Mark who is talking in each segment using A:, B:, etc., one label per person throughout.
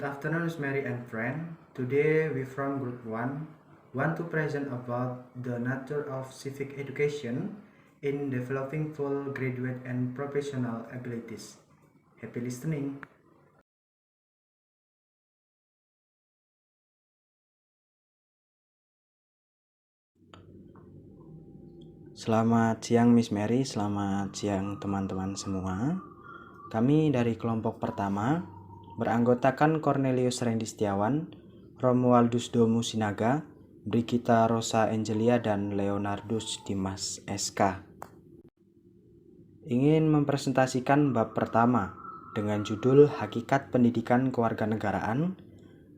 A: afternoon, Miss Mary and friend. Today we from Group 1 want to present about the nature of civic education in developing full graduate and professional abilities. Happy listening.
B: Selamat siang Miss Mary, selamat siang teman-teman semua. Kami dari kelompok pertama beranggotakan Cornelius Randy Setiawan, Romualdus Domu Sinaga, Brigita Rosa Angelia, dan Leonardus Dimas SK. Ingin mempresentasikan bab pertama dengan judul Hakikat Pendidikan Kewarganegaraan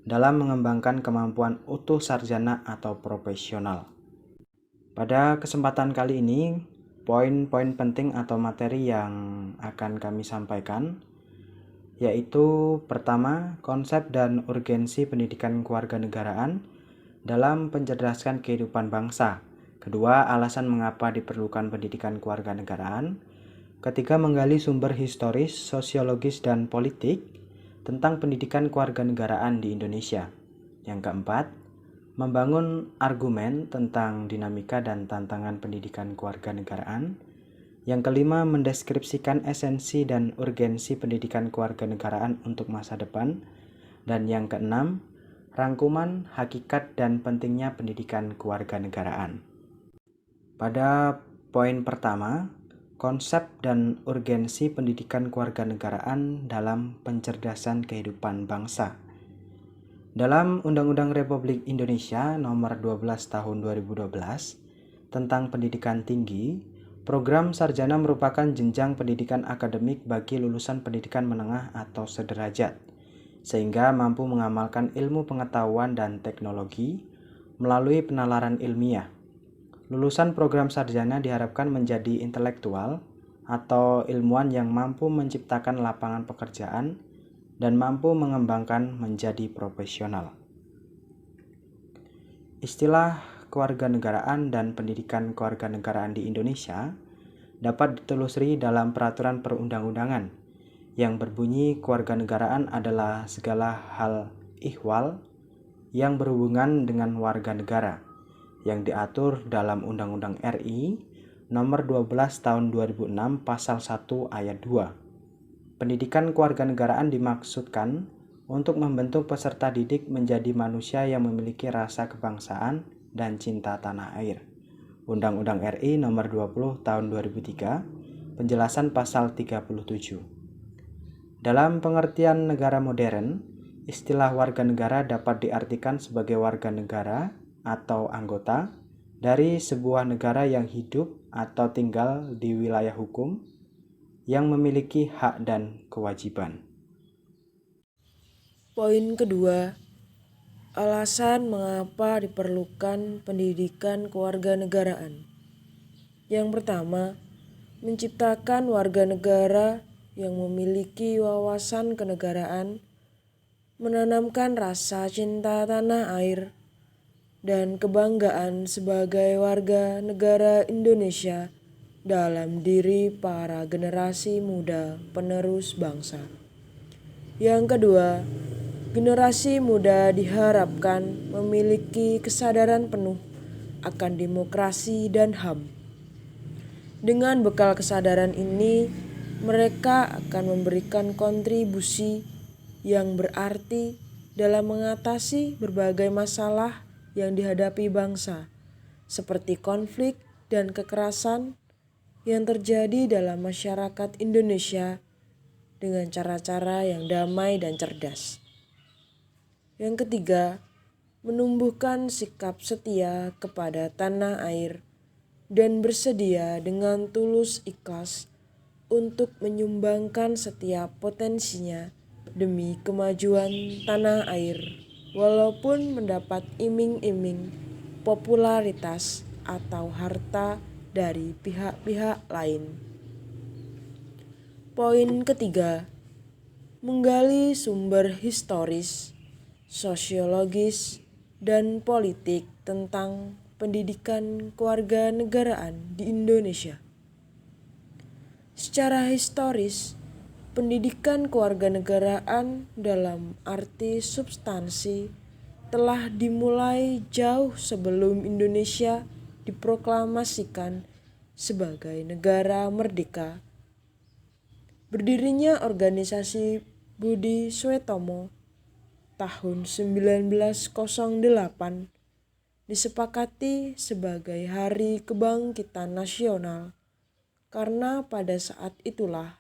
B: dalam mengembangkan kemampuan utuh sarjana atau profesional. Pada kesempatan kali ini, poin-poin penting atau materi yang akan kami sampaikan yaitu pertama, konsep dan urgensi pendidikan kewarganegaraan dalam pencerdaskan kehidupan bangsa. Kedua, alasan mengapa diperlukan pendidikan kewarganegaraan. Ketiga, menggali sumber historis, sosiologis, dan politik tentang pendidikan kewarganegaraan di Indonesia. Yang keempat, membangun argumen tentang dinamika dan tantangan pendidikan kewarganegaraan. Yang kelima, mendeskripsikan esensi dan urgensi pendidikan kewarganegaraan untuk masa depan. Dan yang keenam, rangkuman hakikat dan pentingnya pendidikan kewarganegaraan. Pada poin pertama, konsep dan urgensi pendidikan kewarganegaraan dalam pencerdasan kehidupan bangsa. Dalam Undang-Undang Republik Indonesia Nomor 12 Tahun 2012 tentang Pendidikan Tinggi, program sarjana merupakan jenjang pendidikan akademik bagi lulusan pendidikan menengah atau sederajat, sehingga mampu mengamalkan ilmu pengetahuan dan teknologi melalui penalaran ilmiah. Lulusan program sarjana diharapkan menjadi intelektual atau ilmuwan yang mampu menciptakan lapangan pekerjaan dan mampu mengembangkan menjadi profesional. Istilah kewarganegaraan dan pendidikan kewarganegaraan di Indonesia dapat ditelusuri dalam peraturan perundang-undangan yang berbunyi kewarganegaraan adalah segala hal ihwal yang berhubungan dengan warga negara yang diatur dalam Undang-Undang RI Nomor 12 Tahun 2006 Pasal 1 Ayat 2. Pendidikan kewarganegaraan dimaksudkan untuk membentuk peserta didik menjadi manusia yang memiliki rasa kebangsaan dan cinta tanah air. Undang-Undang RI Nomor 20 Tahun 2003, penjelasan pasal 37. Dalam pengertian negara modern, istilah warga negara dapat diartikan sebagai warga negara atau anggota dari sebuah negara yang hidup atau tinggal di wilayah hukum yang memiliki hak dan kewajiban.
C: Poin kedua, alasan mengapa diperlukan pendidikan kewarganegaraan. Yang pertama, menciptakan warga negara yang memiliki wawasan kenegaraan, menanamkan rasa cinta tanah air, dan kebanggaan sebagai warga negara Indonesia dalam diri para generasi muda penerus bangsa. Yang kedua, generasi muda diharapkan memiliki kesadaran penuh akan demokrasi dan HAM. Dengan bekal kesadaran ini, mereka akan memberikan kontribusi yang berarti dalam mengatasi berbagai masalah yang dihadapi bangsa, seperti konflik dan kekerasan yang terjadi dalam masyarakat Indonesia dengan cara-cara yang damai dan cerdas. Yang ketiga, menumbuhkan sikap setia kepada tanah air dan bersedia dengan tulus ikhlas untuk menyumbangkan setiap potensinya demi kemajuan tanah air, walaupun mendapat iming-iming popularitas atau harta dari pihak-pihak lain. Poin ketiga, menggali sumber historis, sosiologis, dan politik tentang pendidikan kewarganegaraan di Indonesia. Secara historis, Pendidikan kewarganegaraan dalam arti substansi telah dimulai jauh sebelum Indonesia diproklamasikan sebagai negara merdeka. Berdirinya organisasi Budi Swetomo tahun 1908 disepakati sebagai Hari Kebangkitan Nasional karena pada saat itulah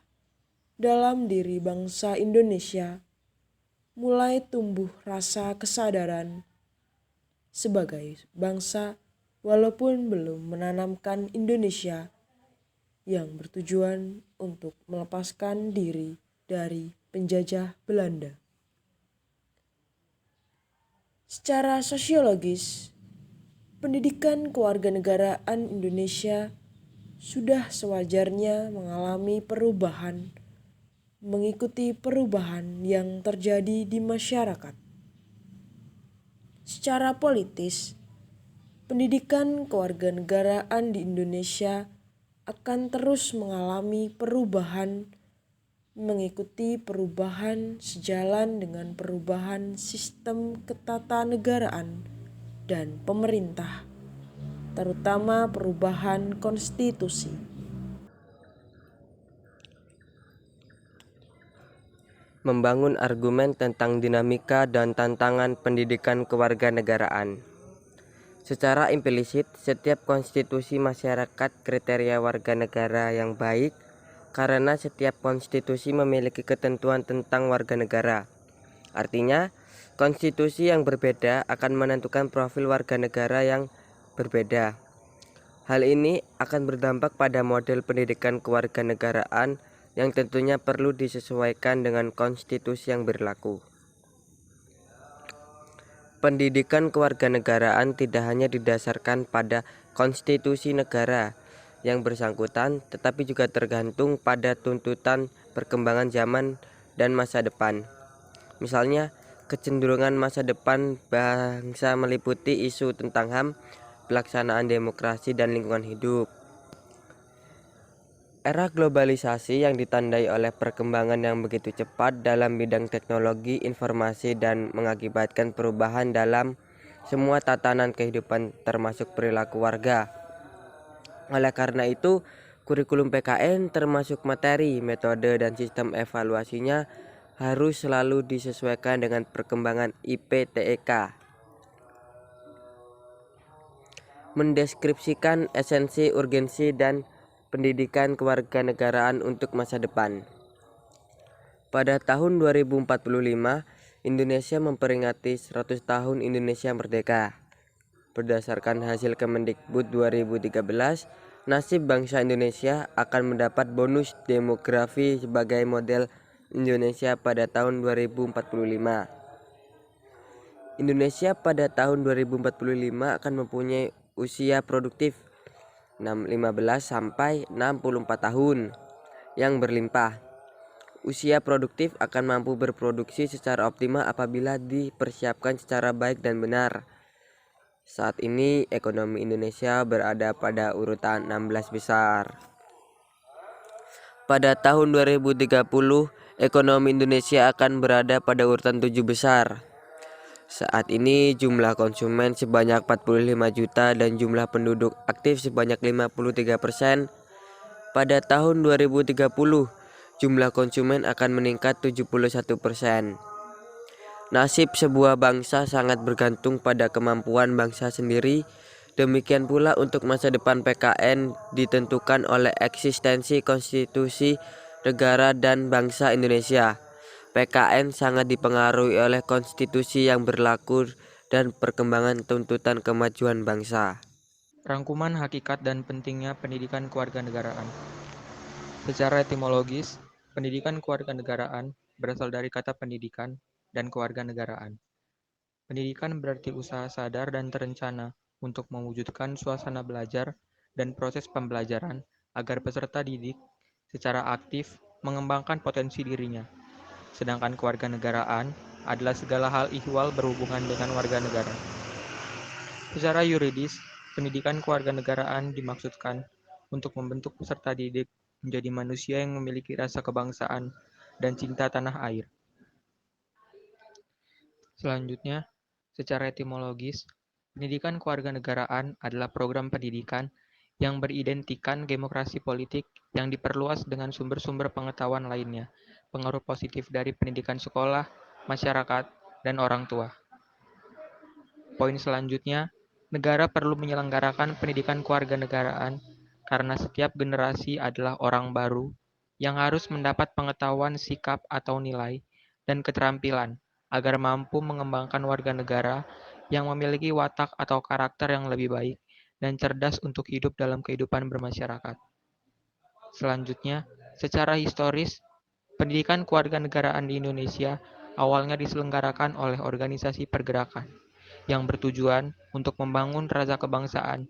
C: dalam diri bangsa Indonesia mulai tumbuh rasa kesadaran sebagai bangsa walaupun belum menanamkan Indonesia yang bertujuan untuk melepaskan diri dari penjajah Belanda. Secara sosiologis, pendidikan kewarganegaraan Indonesia sudah sewajarnya mengalami perubahan, mengikuti perubahan yang terjadi di masyarakat. Secara politis, pendidikan kewarganegaraan di Indonesia akan terus mengalami perubahan, mengikuti perubahan sejalan dengan perubahan sistem ketatanegaraan dan pemerintah, terutama perubahan konstitusi.
D: Membangun argumen tentang dinamika dan tantangan pendidikan kewarganegaraan. Secara implisit, setiap konstitusi masyarakat kriteria warga negara yang baik karena setiap konstitusi memiliki ketentuan tentang warga negara. Artinya, konstitusi yang berbeda akan menentukan profil warga negara yang berbeda. Hal ini akan berdampak pada model pendidikan kewarganegaraan yang tentunya perlu disesuaikan dengan konstitusi yang berlaku. Pendidikan kewarganegaraan tidak hanya didasarkan pada konstitusi negara yang bersangkutan, tetapi juga tergantung pada tuntutan perkembangan zaman dan masa depan. Misalnya, kecenderungan masa depan bangsa meliputi isu tentang HAM, pelaksanaan demokrasi, dan lingkungan hidup. Era globalisasi yang ditandai oleh perkembangan yang begitu cepat dalam bidang teknologi, informasi, dan mengakibatkan perubahan dalam semua tatanan kehidupan termasuk perilaku warga. Oleh karena itu, kurikulum PKN termasuk materi, metode, dan sistem evaluasinya harus selalu disesuaikan dengan perkembangan IPTEK. Mendeskripsikan esensi, urgensi, dan pendidikan kewarganegaraan untuk masa depan. Pada tahun 2045, Indonesia memperingati 100 tahun Indonesia merdeka. Berdasarkan hasil Kemendikbud 2013, nasib bangsa Indonesia akan mendapat bonus demografi sebagai model Indonesia pada tahun 2045. Indonesia pada tahun 2045 akan mempunyai usia produktif 15 sampai 64 tahun yang berlimpah. Usia produktif akan mampu berproduksi secara optimal apabila dipersiapkan secara baik dan benar. Saat ini ekonomi Indonesia berada pada urutan 16 besar. Pada tahun 2030, ekonomi Indonesia akan berada pada urutan 7 besar. Saat ini jumlah konsumen sebanyak 45 juta dan jumlah penduduk aktif sebanyak 53%. Pada tahun 2030, jumlah konsumen akan meningkat 71%. Nasib sebuah bangsa sangat bergantung pada kemampuan bangsa sendiri. Demikian pula untuk masa depan PKN ditentukan oleh eksistensi konstitusi negara dan bangsa Indonesia. PKN sangat dipengaruhi oleh konstitusi yang berlaku dan perkembangan tuntutan kemajuan bangsa.
E: Rangkuman hakikat dan pentingnya pendidikan kewarganegaraan. Secara etimologis, pendidikan kewarganegaraan berasal dari kata pendidikan dan kewarganegaraan. Pendidikan berarti usaha sadar dan terencana untuk mewujudkan suasana belajar dan proses pembelajaran agar peserta didik secara aktif mengembangkan potensi dirinya. Sedangkan kewarganegaraan adalah segala hal ihwal berhubungan dengan warga negara. Secara yuridis, pendidikan kewarganegaraan dimaksudkan untuk membentuk peserta didik menjadi manusia yang memiliki rasa kebangsaan dan cinta tanah air. Selanjutnya, secara etimologis, pendidikan kewarganegaraan adalah program pendidikan yang beridentikan demokrasi politik yang diperluas dengan sumber-sumber pengetahuan lainnya, pengaruh positif dari pendidikan sekolah, masyarakat, dan orang tua. Poin selanjutnya, negara perlu menyelenggarakan pendidikan kewarganegaraan karena setiap generasi adalah orang baru yang harus mendapat pengetahuan sikap atau nilai dan keterampilan agar mampu mengembangkan warga negara yang memiliki watak atau karakter yang lebih baik dan cerdas untuk hidup dalam kehidupan bermasyarakat. Selanjutnya, secara historis, pendidikan kewarganegaraan di Indonesia awalnya diselenggarakan oleh organisasi pergerakan yang bertujuan untuk membangun rasa kebangsaan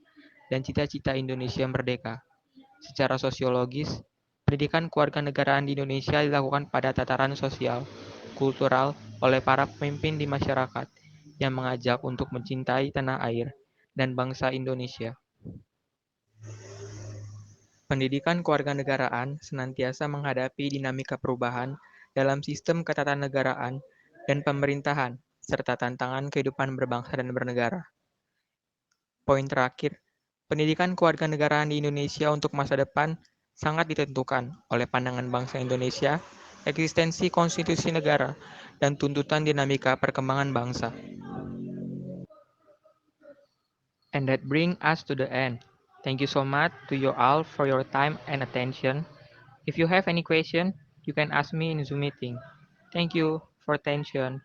E: dan cita-cita Indonesia merdeka. Secara sosiologis, pendidikan kewarganegaraan di Indonesia dilakukan pada tataran sosial, kultural oleh para pemimpin di masyarakat yang mengajak untuk mencintai tanah air dan bangsa Indonesia. Pendidikan kewarganegaraan senantiasa menghadapi dinamika perubahan dalam sistem ketatanegaraan dan pemerintahan, serta tantangan kehidupan berbangsa dan bernegara. Poin terakhir, pendidikan kewarganegaraan di Indonesia untuk masa depan sangat ditentukan oleh pandangan bangsa Indonesia, eksistensi konstitusi negara, dan tuntutan dinamika perkembangan bangsa. And that brings us to the end. Thank you so much to you all for your time and attention. If you have any question, you can ask me in Zoom meeting. Thank you for attention.